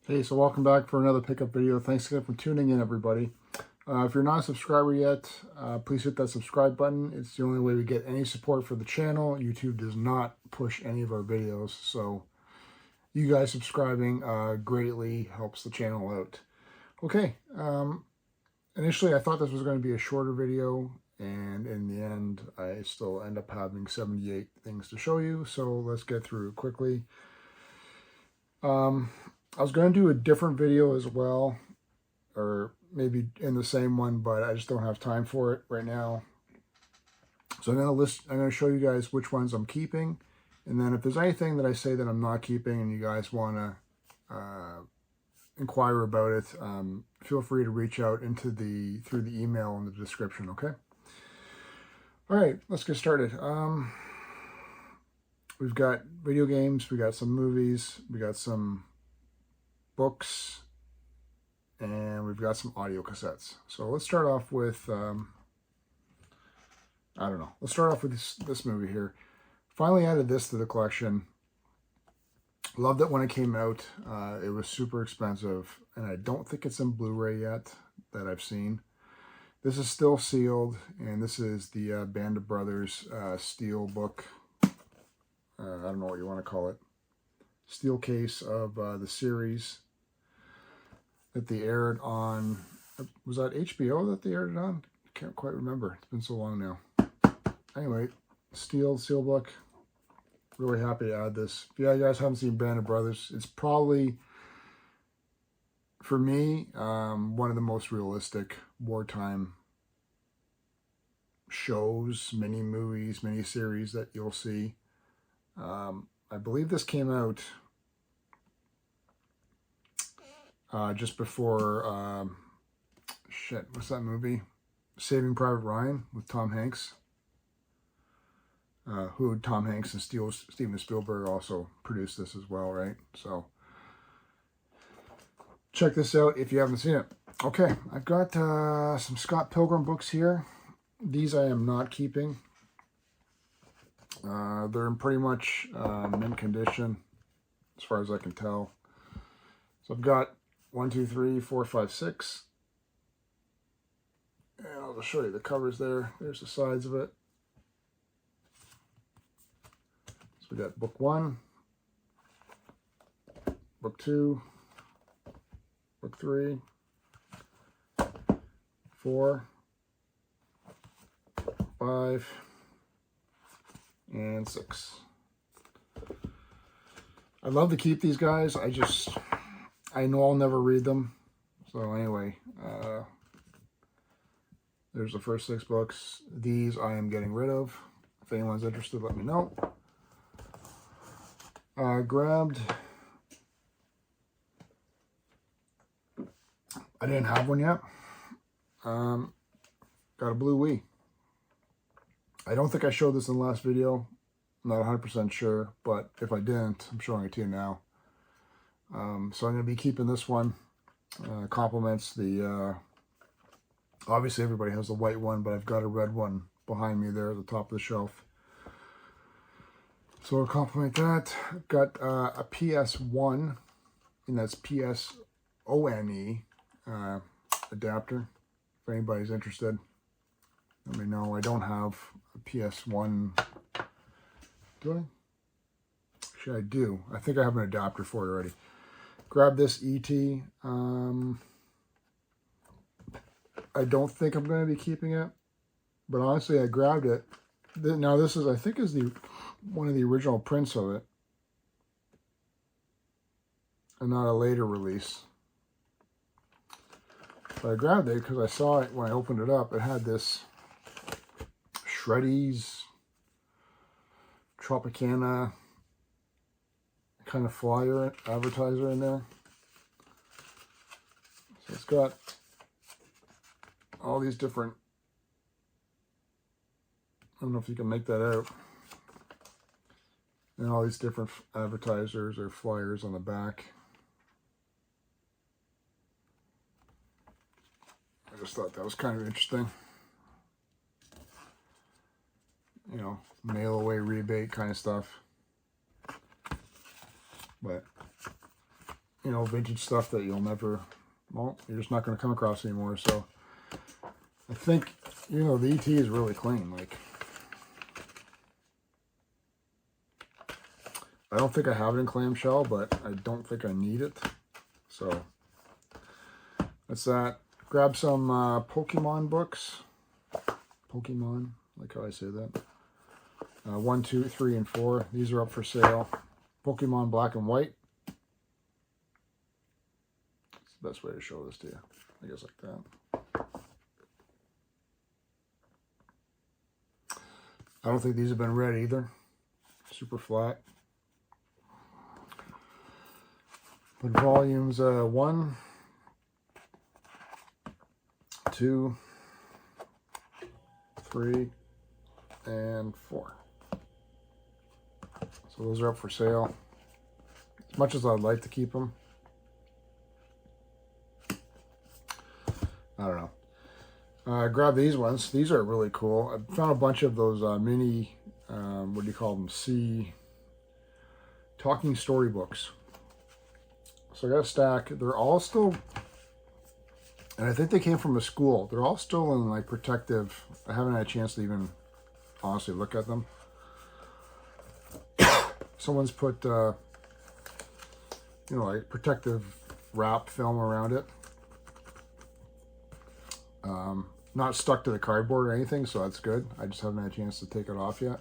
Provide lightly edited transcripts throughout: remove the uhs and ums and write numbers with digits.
Hey, so welcome back for another pickup video. Thanks again for tuning in, everybody. If you're not a subscriber yet, please hit that subscribe button. It's the only way we get any support for the channel. YouTube does not push any of our videos, so you guys subscribing greatly helps the channel out. Okay, initially I thought this was going to be a shorter video, and in the end I still end up having 78 things to show you, so let's get through it quickly. I was going to do a different video as well, or maybe in the same one, but I just don't have time for it right now. So I'm going to show you guys which ones I'm keeping, and then if there's anything that I say that I'm not keeping and you guys want to inquire about it, feel free to reach out through the email in the description. Okay. All right, let's get started. We've got video games, we got some movies, we got some books, and we've got some audio cassettes. So let's start off with, let's start off with this movie here. Finally added this to the collection. Loved it when it came out. It was super expensive, and I don't think it's in Blu-ray yet that I've seen. This is still sealed, and this is the Band of Brothers steel book. I don't know what you want to call it. Steel case of the series that they aired on, was that HBO that they aired it on? I can't quite remember. It's been so long now. Anyway, steel book. Really happy to add this. If you guys haven't seen Band of Brothers, it's probably, for me, one of the most realistic wartime shows, mini-movies, mini-series that you'll see. I believe this came out just before, what's that movie? Saving Private Ryan with Tom Hanks. Who Tom Hanks and Steven Spielberg also produced this as well, right? So check this out if you haven't seen it. Okay, I've got some Scott Pilgrim books here. These I am not keeping. They're in pretty much mint condition, as far as I can tell. So I've got 1, 2, 3, 4, 5, 6. And I'll just show you the covers there. There's the sides of it. So we got book 1, book 2, book 3, 4, 5, and 6. I'd love to keep these guys. I know I'll never read them. So anyway, there's the first 6 books. These I am getting rid of. If anyone's interested, let me know. Grabbed, I didn't have one yet. Got a Blue Wii. I don't think I showed this in the last video. I'm not 100% sure, but if I didn't, I'm showing it to you now. So I'm going to be keeping this one. Complements the, obviously everybody has the white one, but I've got a red one behind me there at the top of the shelf. So I'll complement that. I've got a PS1, and that's PSONE adapter, if anybody's interested. Let me know. I don't have a PS1. Do I? Actually, I do. I think I have an adapter for it already. Grab this ET. I don't think I'm going to be keeping it, but honestly, I grabbed it. Now this is, I think, is one of the original prints of it, and not a later release. But I grabbed it because I saw it when I opened it up. It had this Shreddies Tropicana kind of flyer advertiser in there. So it's got all these different, I don't know if you can make that out, and all these different advertisers or flyers on the back. I just thought that was kind of interesting. You know, mail away rebate kind of stuff. But you know, vintage stuff that you'll never, well, you're just not going to come across anymore. So I think, you know, the ET is really clean. Like, I don't think I have it in clamshell, but I don't think I need it. So that's that. Grab some Pokemon books. Pokemon, like how I say that. 1, 2, 3, and 4. These are up for sale. Pokemon Black and White. It's the best way to show this to you. I guess like that. I don't think these have been read either. Super flat. But volumes 1, 2, 3, and 4. So those are up for sale. As much as I'd like to keep them, I don't know. Grab these ones. These are really cool. I found a bunch of those mini, what do you call them? Talking storybooks. So I got a stack. They're all still, and I think they came from a school. They're all still in like protective. I haven't had a chance to even honestly look at them. Someone's put, you know, like protective wrap film around it. Not stuck to the cardboard or anything, so that's good. I just haven't had a chance to take it off yet.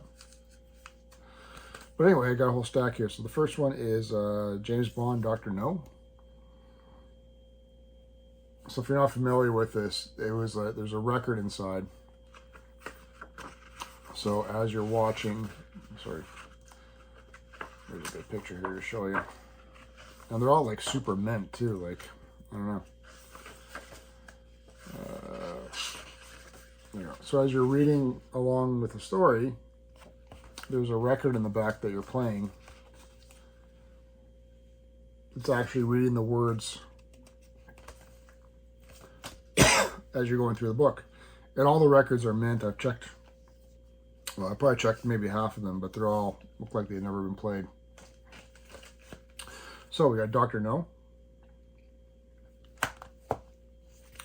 But anyway, I got a whole stack here. So the first one is James Bond, Dr. No. So if you're not familiar with this, it was there's a record inside. So as you're watching, sorry, there's a good picture here to show you. And they're all like super mint too. Like, I don't know. There you go. So as you're reading along with the story, there's a record in the back that you're playing. It's actually reading the words as you're going through the book. And all the records are mint. I've checked, well, I probably checked maybe half of them, but they're all look like they've never been played. So we got Dr. No,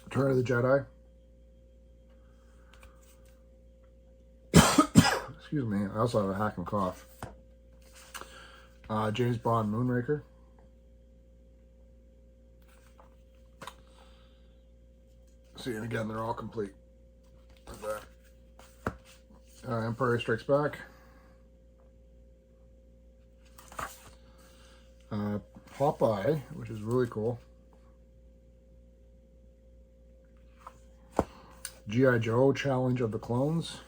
Return of the Jedi, excuse me, I also have a hacking cough, James Bond, Moonraker, see, and again, they're all complete. Like that. Empire Strikes Back. Popeye, which is really cool. G.I. Joe, Challenge of the Clones.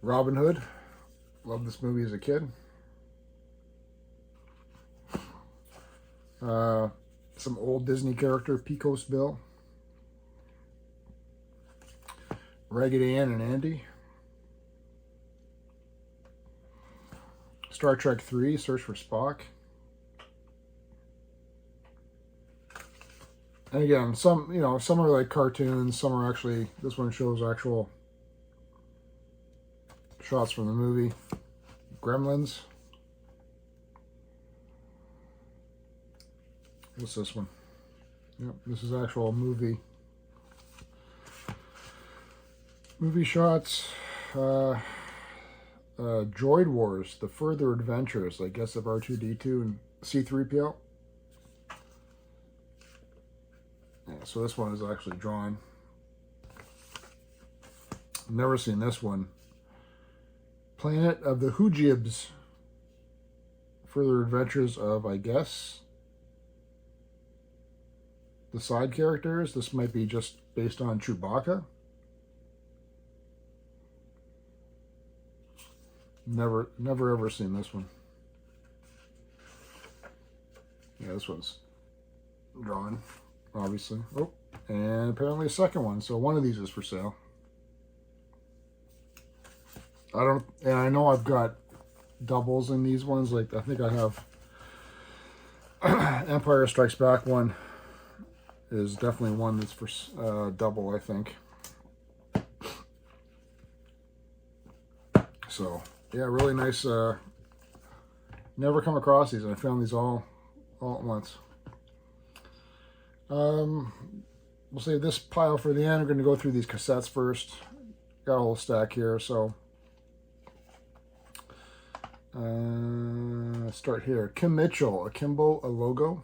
Robin Hood. Loved this movie as a kid. Some old Disney character, Pecos Bill. Raggedy Ann and Andy. Star Trek 3, Search for Spock. And again, some, you know, some are like cartoons, some are actually, this one shows actual shots from the movie. Gremlins. What's this one? Yep, this is actual movie shots. Droid Wars, The Further Adventures, I guess, of R2-D2 and C-3PO. Yeah, so this one is actually drawn. Never seen this one. Planet of the Hoojibs. Further Adventures of, I guess, the side characters. This might be just based on Chewbacca. Never ever seen this one. Yeah, this one's drawn, obviously. Oh, and apparently a second one. So one of these is for sale. And I know I've got doubles in these ones. Like, I think I have Empire Strikes Back one is definitely one that's for double, I think. So, yeah, really nice Never come across these, and I found these all at once. We'll save this pile for the end. We're going to go through these cassettes first. Got a whole stack here, so start here. Kim Mitchell, Akimbo, a logo.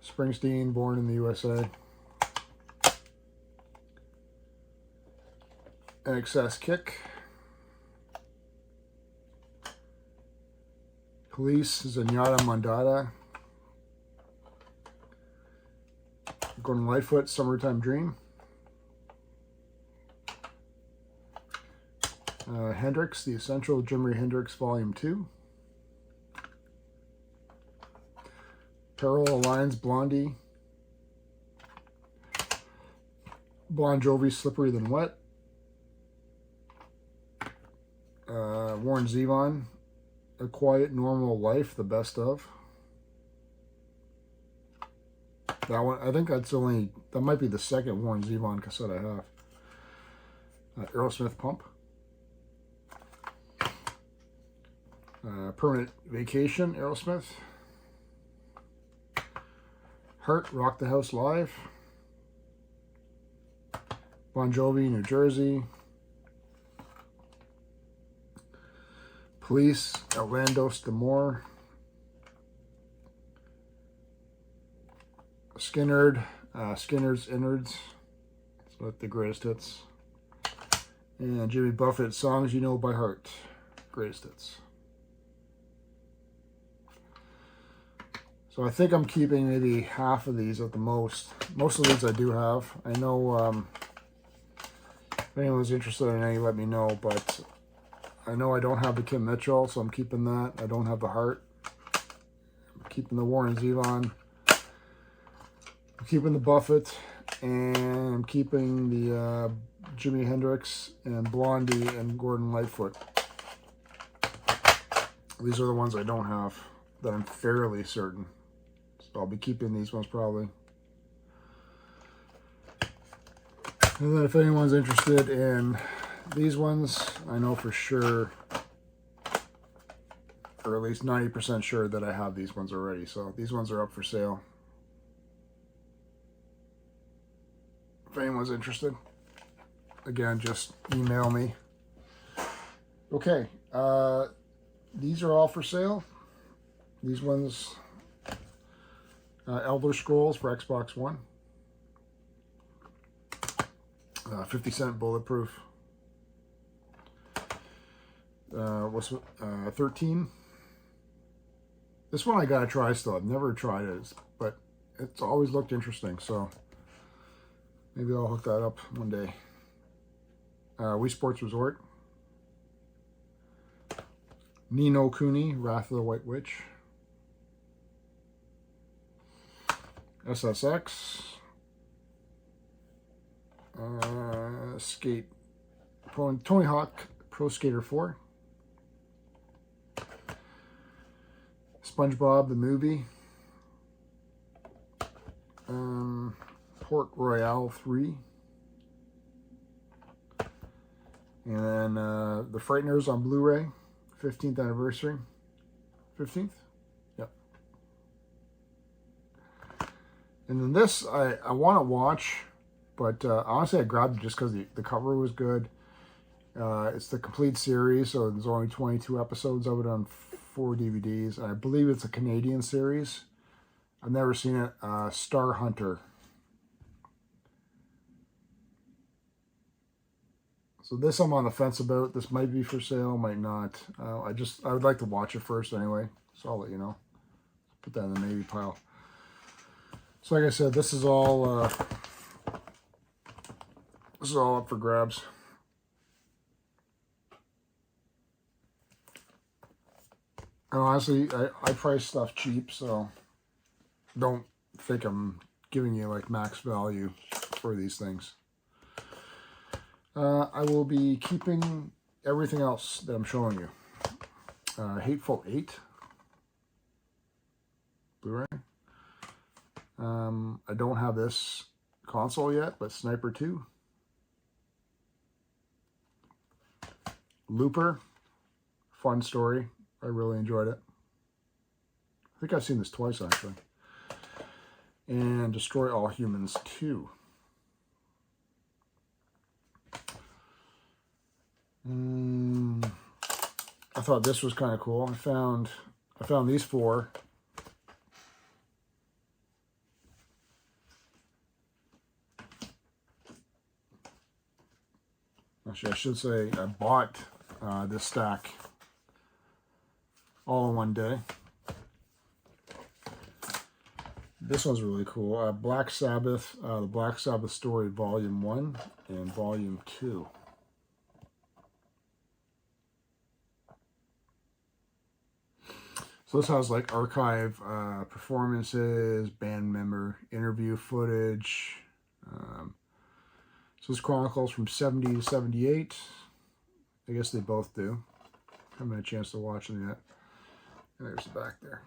Springsteen, Born in the USA. NXS Kick. Police, Zenyatta Mondada. Gordon Lightfoot, Summertime Dream. Hendrix, The Essential, Jimi Hendrix Volume 2. Parallel Lines, Blondie. Bon Jovi, Slippery Than Wet. Warren Zevon, A Quiet Normal Life, the best of. That one, I think that might be the second Warren Zevon cassette I have. Aerosmith Pump. Permanent Vacation, Aerosmith. Heart, Rock the House Live. Bon Jovi, New Jersey. Police, Outlandos D'Amour. Skinner, Skinner's Innards. It's like the greatest hits. And Jimmy Buffett, Songs You Know by Heart. Greatest hits. So I think I'm keeping maybe half of these at the most. Most of these I do have. I know if anyone's interested in any, let me know. But I know I don't have the Kim Mitchell, so I'm keeping that. I don't have the Heart. I'm keeping the Warren Zevon. I'm keeping the Buffett. And I'm keeping the Jimi Hendrix and Blondie and Gordon Lightfoot. These are the ones I don't have that I'm fairly certain. So I'll be keeping these ones probably. And then if anyone's interested in these ones, I know for sure, or at least 90% sure that I have these ones already. So these ones are up for sale. If anyone's interested, again, just email me. Okay, these are all for sale. These ones, Elder Scrolls for Xbox One. 50-cent bulletproof. What's 13? This one I gotta try still. I've never tried it, but it's always looked interesting. So maybe I'll hook that up one day. Wii Sports Resort. Ni no Kuni, Wrath of the White Witch. SSX. Skate. Tony Hawk Pro Skater 4. SpongeBob the movie. Port Royale 3. And then The Frighteners on Blu-ray. 15th anniversary. 15th? Yep. And then this, I want to watch, but honestly I grabbed it just because the cover was good. It's the complete series, so there's only 22 episodes of it on 4 DVDs. And I believe it's a Canadian series. I've never seen it. Star Hunter. So this I'm on the fence about. This might be for sale, might not. I would like to watch it first anyway, so I'll let you know. Put that in the maybe pile. So like I said, this is all up for grabs. And honestly, I price stuff cheap, so don't think I'm giving you like max value for these things. I will be keeping everything else that I'm showing you. Hateful Eight. Blu-ray. I don't have this console yet, but Sniper 2. Looper. fun story. I really enjoyed it. I think I've seen this twice, actually. And Destroy All Humans 2. I thought this was kind of cool. I found these 4. Actually, I should say I bought this stack all in one day. This one's really cool. Black Sabbath, the Black Sabbath Story Volume 1 and Volume 2. So this has like archive performances, band member interview footage. So this chronicles from 70 to 78. I guess they both do. Haven't had a chance to watch them yet. And there's the back there.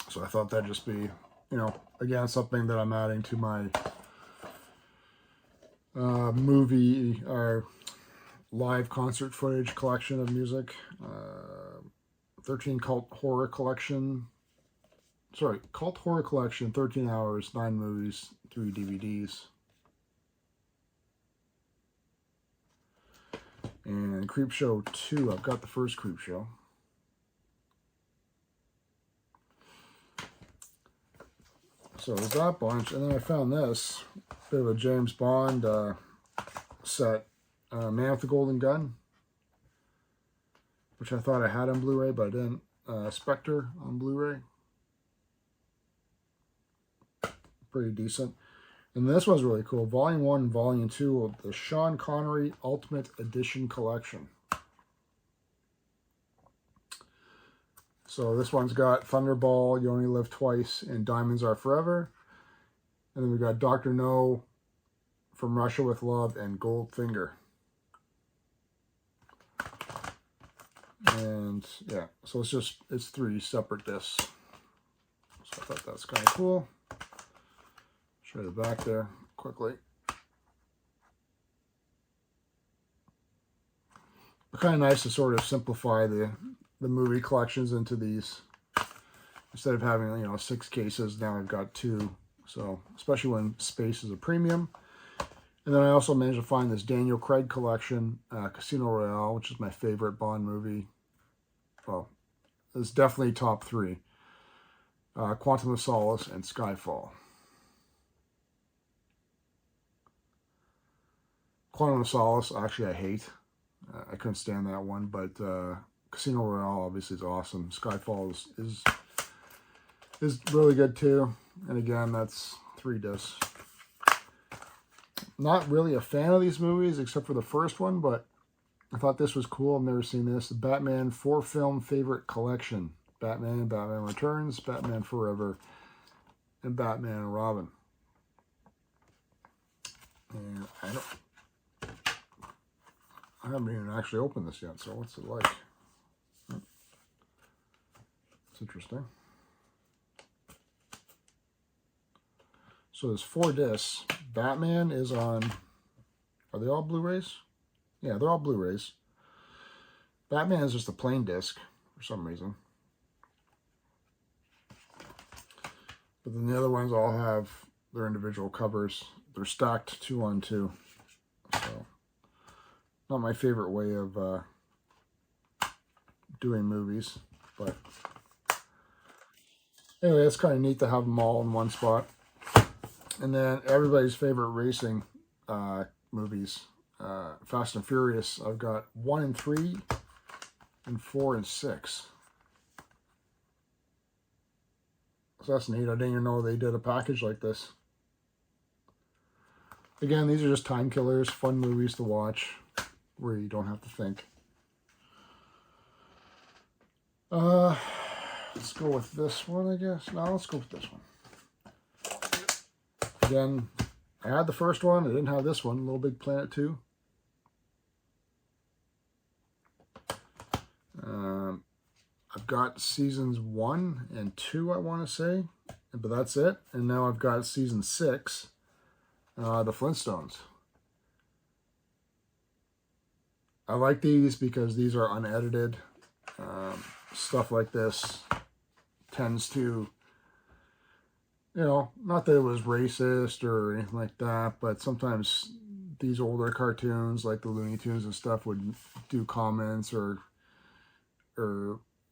So I thought that'd just be, you know, again, something that I'm adding to my movie or live concert footage collection of music. 13 Cult Horror Collection. Sorry, Cult Horror Collection, 13 hours, 9 movies, 3 DVDs. And Creepshow 2, I've got the first Creepshow. So there's that bunch, and then I found this, bit of a James Bond set, Man with the Golden Gun, which I thought I had on Blu-ray, but I didn't. Spectre on Blu-ray. Pretty decent. And this one's really cool. Volume 1 and Volume 2 of the Sean Connery Ultimate Edition Collection. So this one's got Thunderball, You Only Live Twice, and Diamonds Are Forever. And then we've got Dr. No, From Russia with Love, and Goldfinger. And yeah, so it's 3 separate discs. So I thought that's kind of cool. Show you the back there quickly. But kind of nice to sort of simplify the movie collections into these. Instead of having, you know, 6 cases, now I've got 2. So, especially when space is a premium. And then I also managed to find this Daniel Craig collection, Casino Royale, which is my favorite Bond movie. Well, it's definitely top 3. Quantum of Solace and Skyfall. Quantum of Solace, actually, I hate. I couldn't stand that one, but Casino Royale obviously is awesome. Skyfall is really good too. And again, that's 3 discs. Not really a fan of these movies except for the first one, but I thought this was cool. I've never seen this. The Batman 4-film favorite collection. Batman, Batman Returns, Batman Forever, and Batman and Robin. And I haven't even actually opened this yet, so what's it like? It's interesting. So there's 4 discs. Batman is on, are they all Blu-rays? Yeah, they're all Blu-rays. Batman is just a plain disc for some reason. But then the other ones all have their individual covers. They're stacked 2 on 2. So, not my favorite way of doing movies, but anyway, it's kind of neat to have them all in one spot. And then everybody's favorite racing movies, Fast and Furious. I've got 1 and 3, and 4 and 6. So that's neat. I didn't even know they did a package like this. Again, these are just time killers, fun movies to watch, where you don't have to think. Let's go with this one, I guess. No, let's go with this one. Again, I had the first one. I didn't have this one, Little Big Planet 2. I've got seasons 1 and 2, I want to say, but that's it. And now I've got season 6, The Flintstones. I like these because these are unedited. Stuff like this tends to, not that it was racist or anything like that, but sometimes these older cartoons, like the Looney Tunes and stuff, would do comments or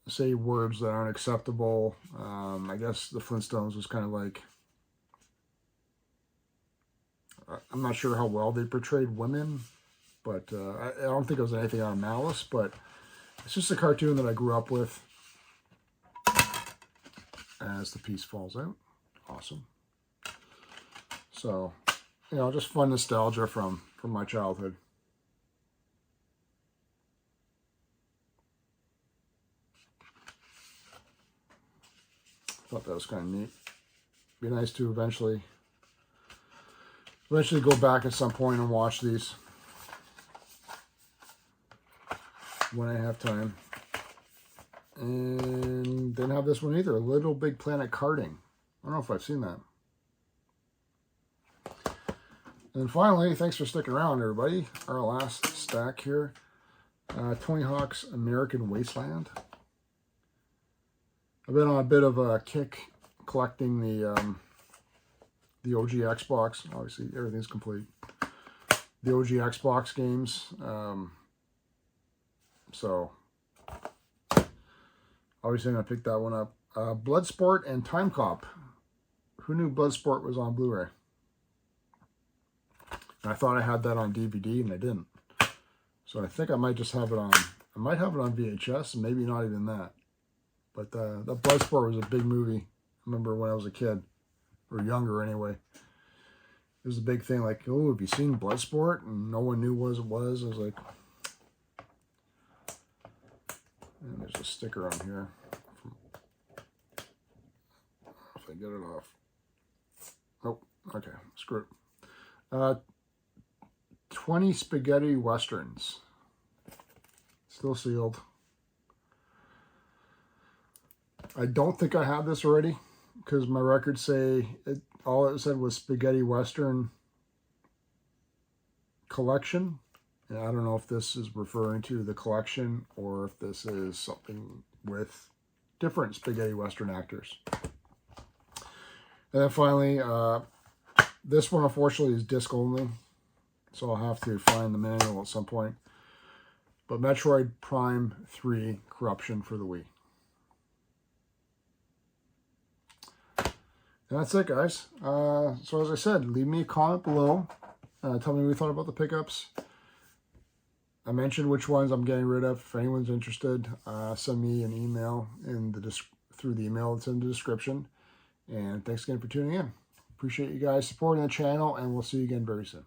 say words that aren't acceptable. I guess the Flintstones was kind of like, I'm not sure how well they portrayed women, but I don't think it was anything out of malice, but it's just a cartoon that I grew up with. As the piece falls out. Awesome. So, just fun nostalgia from my childhood. Thought that was kind of neat. Be nice to eventually go back at some point and watch these when I have time. And didn't have this one either. Little Big Planet Karting. I don't know if I've seen that. And finally, thanks for sticking around, everybody. Our last stack here. Tony Hawk's American Wasteland. I've been on a bit of a kick collecting the OG Xbox. Obviously, everything's complete. The OG Xbox games. So, obviously, I'm going to pick that one up. Bloodsport and Time Cop. Who knew Bloodsport was on Blu-ray? I thought I had that on DVD, and I didn't. So I think I might just have it on... I might have it on VHS, and maybe not even that. But that Bloodsport was a big movie. I remember when I was a kid. Or younger, anyway. It was a big thing, like, oh, have you seen Bloodsport? And no one knew what it was. I was like... And there's a sticker on here. If I get it off. Nope. Okay. Screw it. 20 Spaghetti Westerns. Still sealed. I don't think I have this already. Because my records say... all it said was Spaghetti Western Collection. And I don't know if this is referring to the collection or if this is something with different spaghetti Western actors. And then finally, this one unfortunately is disc only. So I'll have to find the manual at some point. But Metroid Prime 3 Corruption for the Wii. And that's it, guys. So as I said, leave me a comment below. Tell me what you thought about the pickups. I mentioned which ones I'm getting rid of. If anyone's interested, send me an email through the email that's in the description. And thanks again for tuning in. Appreciate you guys supporting the channel, and we'll see you again very soon.